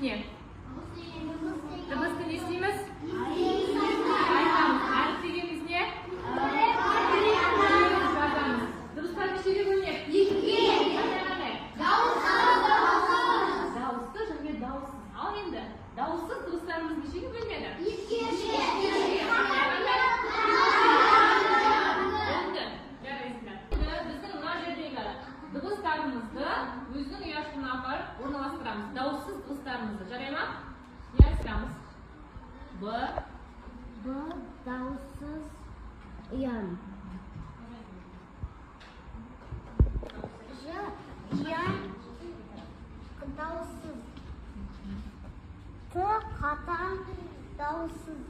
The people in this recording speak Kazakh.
не? Дыбысты не істейміз? Айтамыз. Әріп дегеніміз не? Жазамыз. Дыбыстар нешеге бөлінеді? Қандай? Дауысты және дауыссыз. Ал енді дауыссыз дыбыстарымыз нешеге бөлінеді? Дыбыстарымызды өзінің ұяшығына апарып орналастырамыз. Дауыссыз дыбыстарымызды. Жарай ма? Не айтамыз? Б. Дауыссыз ұян. Ж. Ұян. Дауыссыз. Т. Қатаң. Дауыссыз.